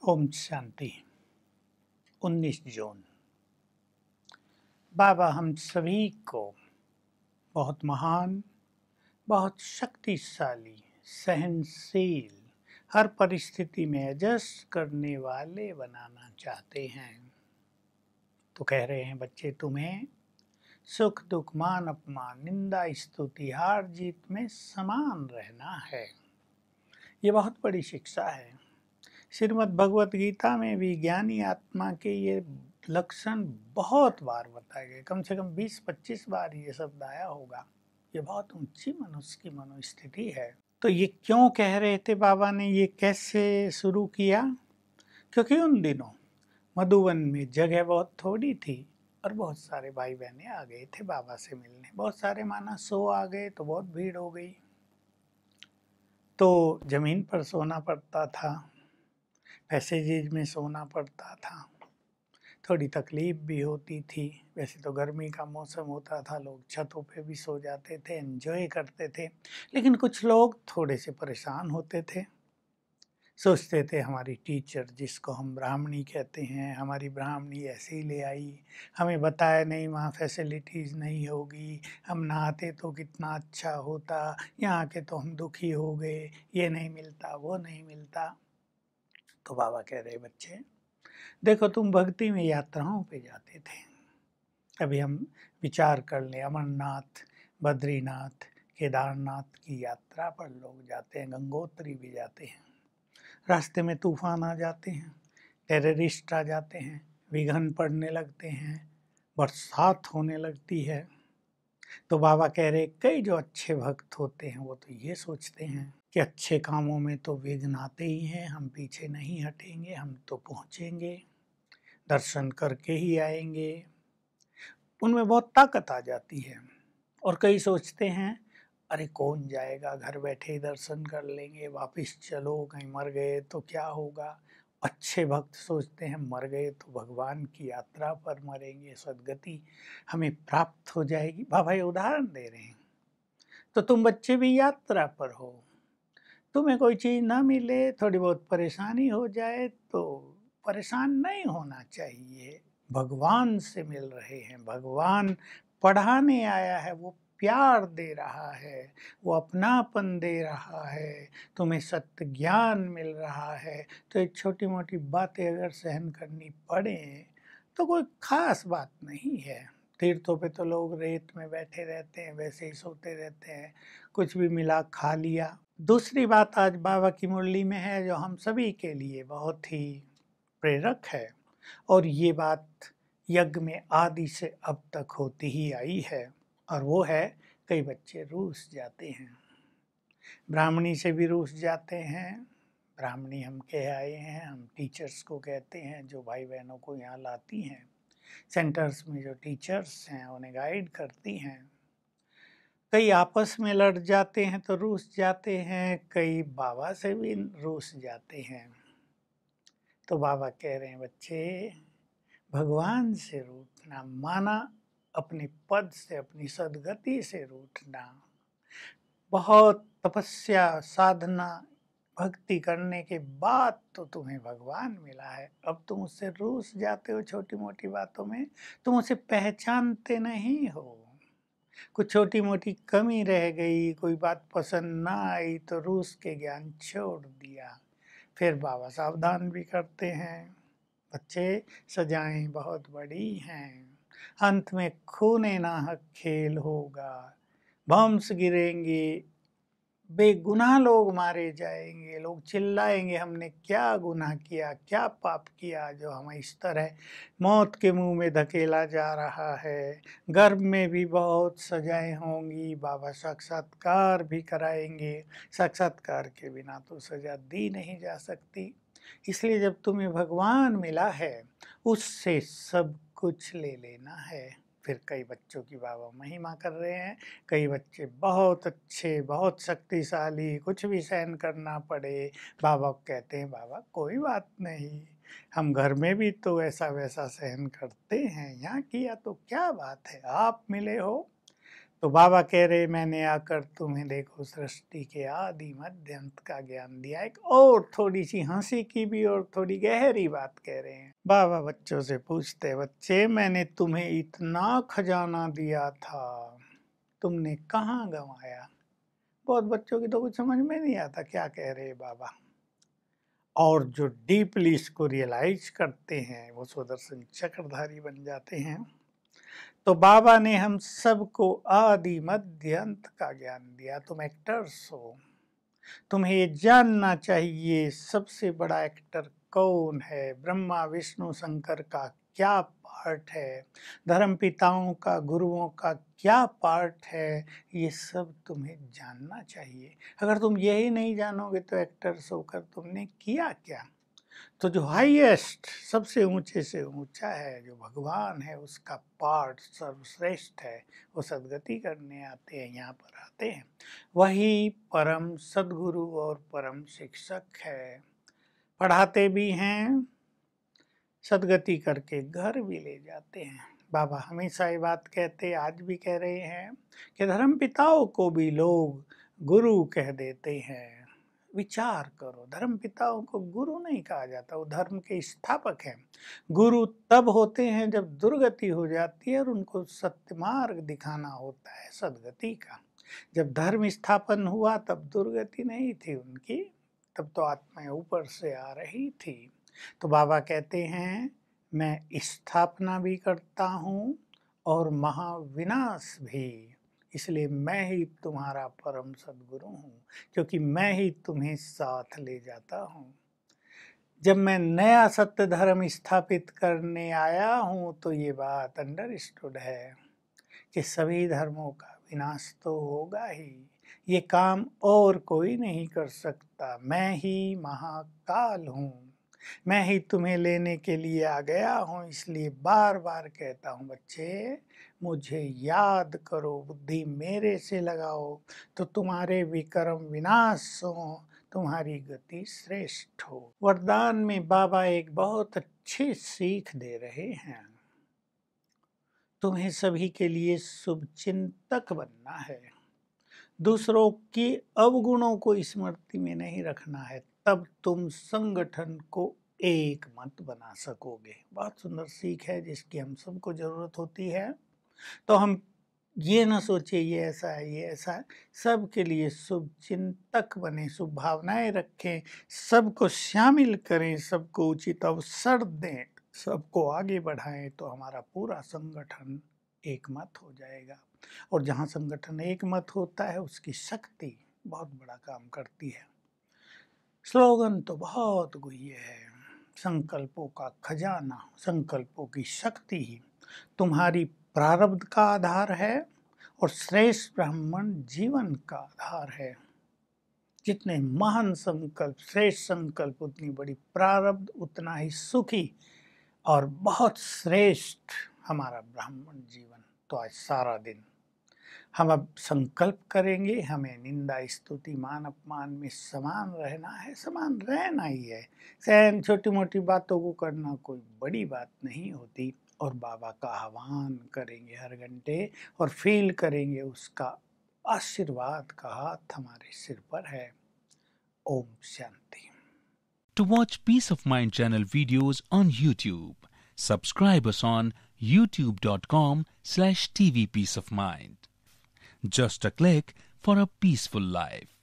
ओम शांति। 19 जून। बाबा हम सभी को बहुत महान, बहुत शक्तिशाली, सहनशील, हर परिस्थिति में एडजस्ट करने वाले बनाना चाहते हैं। तो कह रहे हैं बच्चे, तुम्हें सुख दुख मान अपमान निंदा स्तुति हार जीत में समान रहना है। ये बहुत बड़ी शिक्षा है। श्रीमद् भगवत गीता में भी ज्ञानी आत्मा के ये लक्षण बहुत बार बताए गए, कम से कम 20-25 बार ये शब्द आया होगा। ये बहुत ऊंची मनुष्य की मनोस्थिति है। तो ये क्यों कह रहे थे बाबा ने, ये कैसे शुरू किया? क्योंकि उन दिनों मधुवन में जगह बहुत थोड़ी थी और बहुत सारे भाई बहने आ गए थे बाबा से मिलने। बहुत सारे माना 100 आ गए तो बहुत भीड़ हो गई, तो जमीन पर सोना पड़ता था, पैसेजेज में सोना पड़ता था, थोड़ी तकलीफ भी होती थी। वैसे तो गर्मी का मौसम होता था, लोग छतों पे भी सो जाते थे, एंजॉय करते थे। लेकिन कुछ लोग थोड़े से परेशान होते थे, सोचते थे हमारी टीचर, जिसको हम ब्राह्मणी कहते हैं, हमारी ब्राह्मणी ऐसे ही ले आई, हमें बताया नहीं वहाँ फैसिलिटीज़ नहीं होगी, हम नहाते तो कितना अच्छा होता, यहाँ के तो हम दुखी हो गए, ये नहीं मिलता वो नहीं मिलता। तो बाबा कह रहे बच्चे, देखो तुम भक्ति में यात्राओं पे जाते थे, अभी हम विचार कर लें, अमरनाथ, बद्रीनाथ, केदारनाथ की यात्रा पर लोग जाते हैं, गंगोत्री भी जाते हैं। रास्ते में तूफान आ जाते हैं, टेररिस्ट आ जाते हैं, विघ्न पड़ने लगते हैं, बरसात होने लगती है। तो बाबा कह रहे कई जो अच्छे भक्त होते हैं वो तो ये सोचते हैं कि अच्छे कामों में तो विघ्न आते ही हैं, हम पीछे नहीं हटेंगे, हम तो पहुँचेंगे, दर्शन करके ही आएंगे। उनमें बहुत ताकत आ जाती है। और कई सोचते हैं अरे कौन जाएगा, घर बैठे ही दर्शन कर लेंगे, वापस चलो, कहीं मर गए तो क्या होगा। अच्छे भक्त सोचते हैं मर गए तो भगवान की यात्रा पर मरेंगे, सद्गति हमें प्राप्त हो जाएगी। बाबा ये उदाहरण दे रहे हैं। तो तुम बच्चे भी यात्रा पर हो, तुम्हें कोई चीज़ ना मिले, थोड़ी बहुत परेशानी हो जाए तो परेशान नहीं होना चाहिए। भगवान से मिल रहे हैं, भगवान पढ़ाने आया है, वो प्यार दे रहा है, वो अपनापन दे रहा है, तुम्हें सत्य ज्ञान मिल रहा है। तो ये छोटी मोटी बातें अगर सहन करनी पड़े तो कोई खास बात नहीं है। तीर्थों पे तो लोग रेत में बैठे रहते हैं, वैसे ही सोते रहते हैं, कुछ भी मिला खा लिया। दूसरी बात आज बाबा की मुरली में है जो हम सभी के लिए बहुत ही प्रेरक है, और ये बात यज्ञ में आदि से अब तक होती ही आई है, और वो है कई बच्चे रूस जाते हैं, ब्राह्मणी से भी रूस जाते हैं। ब्राह्मणी हम कह आए हैं, हम टीचर्स को कहते हैं जो भाई बहनों को यहाँ लाती हैं, सेंटर्स में जो टीचर्स हैं उन्हें गाइड करती हैं। कई आपस में लड़ जाते हैं तो रूस जाते हैं, कई बाबा से भी रूस जाते हैं। तो बाबा कह रहे हैं बच्चे, भगवान से रूठना माना अपने पद से, अपनी सद्गति से रूठना। बहुत तपस्या साधना भक्ति करने के बाद तो तुम्हें भगवान मिला है, अब तुम उससे रूस जाते हो छोटी मोटी बातों में, तुम उसे पहचानते नहीं हो। कुछ छोटी मोटी कमी रह गई, कोई बात पसंद ना आई तो रूस के ज्ञान छोड़ दिया। फिर बाबा सावधान भी करते हैं, बच्चे सजाएं बहुत बड़ी हैं, अंत में खूने नाहक खेल होगा, बम्स गिरेंगे, बेगुनाह लोग मारे जाएंगे, लोग चिल्लाएंगे हमने क्या गुनाह किया, क्या पाप किया जो हमें इस तरह मौत के मुंह में धकेला जा रहा है। गर्भ में भी बहुत सजाएं होंगी, बाबा साक्षात्कार भी कराएंगे, साक्षात्कार के बिना तो सजा दी नहीं जा सकती। इसलिए जब तुम्हें भगवान मिला है उससे सब कुछ ले लेना है। फिर कई बच्चों की बाबा महिमा कर रहे हैं, कई बच्चे बहुत अच्छे, बहुत शक्तिशाली, कुछ भी सहन करना पड़े, बाबा कहते हैं बाबा कोई बात नहीं, हम घर में भी तो ऐसा वैसा सहन करते हैं, यहाँ किया तो क्या बात है, आप मिले हो तो बाबा कह रहे मैंने आकर तुम्हें देखो सृष्टि के आदि मध्य अंत का ज्ञान दिया। एक और थोड़ी सी हंसी की भी और थोड़ी गहरी बात कह रहे हैं। बाबा बच्चों से पूछते, बच्चे मैंने तुम्हें इतना खजाना दिया था, तुमने कहाँ गंवाया? बहुत बच्चों की तो कुछ समझ में नहीं आता क्या कह रहे बाबा। और जो डीपली इसको रियलाइज करते हैं वो सुदर्शन चक्रधारी बन जाते हैं। तो बाबा ने हम सबको आदि मध्य अंत का ज्ञान दिया। तुम एक्टर्स हो, तुम्हें ये जानना चाहिए सबसे बड़ा एक्टर कौन है, ब्रह्मा विष्णु शंकर का क्या पार्ट है, धर्म पिताओं का गुरुओं का क्या पार्ट है, ये सब तुम्हें जानना चाहिए। अगर तुम यही नहीं जानोगे तो एक्टर्स होकर तुमने किया क्या? तो जो हाईएस्ट सबसे ऊंचे से ऊंचा है, जो भगवान है, उसका पार्ट सर्वश्रेष्ठ है, वो सद्गति करने आते हैं, यहाँ पर आते हैं। वही परम सद्गुरु और परम शिक्षक है, पढ़ाते भी हैं, सद्गति करके घर भी ले जाते हैं। बाबा हमेशा ये बात कहते, आज भी कह रहे हैं कि धर्म पिताओं को भी लोग गुरु कह देते हैं। विचार करो, धर्म पिताओं को गुरु नहीं कहा जाता, वो धर्म के स्थापक हैं। गुरु तब होते हैं जब दुर्गति हो जाती है और उनको सत्य मार्ग दिखाना होता है सद्गति का। जब धर्म स्थापन हुआ तब दुर्गति नहीं थी उनकी, तब तो आत्माएं ऊपर से आ रही थी। तो बाबा कहते हैं मैं स्थापना भी करता हूँ और महाविनाश भी, इसलिए मैं ही तुम्हारा परम सद्गुरु हूँ, क्योंकि मैं ही तुम्हें साथ ले जाता हूँ। जब मैं नया सत्य धर्म स्थापित करने आया हूँ तो ये बात अंडरस्टूड है कि सभी धर्मों का विनाश तो होगा ही, ये काम और कोई नहीं कर सकता, मैं ही महाकाल हूँ, मैं ही तुम्हें लेने के लिए आ गया हूँ। इसलिए बार बार कहता हूँ बच्चे मुझे याद करो, बुद्धि मेरे से लगाओ तो तुम्हारे विक्रम विनाश हो, तुम्हारी गति श्रेष्ठ हो। वरदान में बाबा एक बहुत अच्छी सीख दे रहे हैं, तुम्हें सभी के लिए शुभचिंतक बनना है, दूसरों की अवगुणों को स्मृति में नहीं रखना है, तब तुम संगठन को एक मत बना सकोगे। बहुत सुंदर सीख है जिसकी हम सबको जरूरत होती है। तो हम ये ना सोचे ये ऐसा है ये ऐसा है, सबके लिए शुभ चिंतक बने, शुभ भावनाएं रखें, सबको शामिल करें, सबको उचित अवसर दें, सबको आगे बढ़ाएं, तो हमारा पूरा संगठन एक मत हो जाएगा। और जहाँ संगठन एक मत होता है उसकी शक्ति बहुत बड़ा काम करती है। स्लोगन तो बहुत गुह्य है, संकल्पों का खजाना, संकल्पों की शक्ति ही तुम्हारी प्रारब्ध का आधार है और श्रेष्ठ ब्राह्मण जीवन का आधार है। जितने महान संकल्प, श्रेष्ठ संकल्प, उतनी बड़ी प्रारब्ध, उतना ही सुखी और बहुत श्रेष्ठ हमारा ब्राह्मण जीवन। तो आज सारा दिन हम अब संकल्प करेंगे, हमें निंदा स्तुति मान अपमान में समान रहना है, समान रहना ही है। सहन छोटी मोटी बातों को करना कोई बड़ी बात नहीं होती। और बाबा का आह्वान करेंगे हर घंटे और फील करेंगे उसका आशीर्वाद का हाथ हमारे सिर पर है। Om Shanti. To watch Peace of Mind channel videos on YouTube, subscribe us on youtube.com/tvpeaceofmind. Just a click for a peaceful life.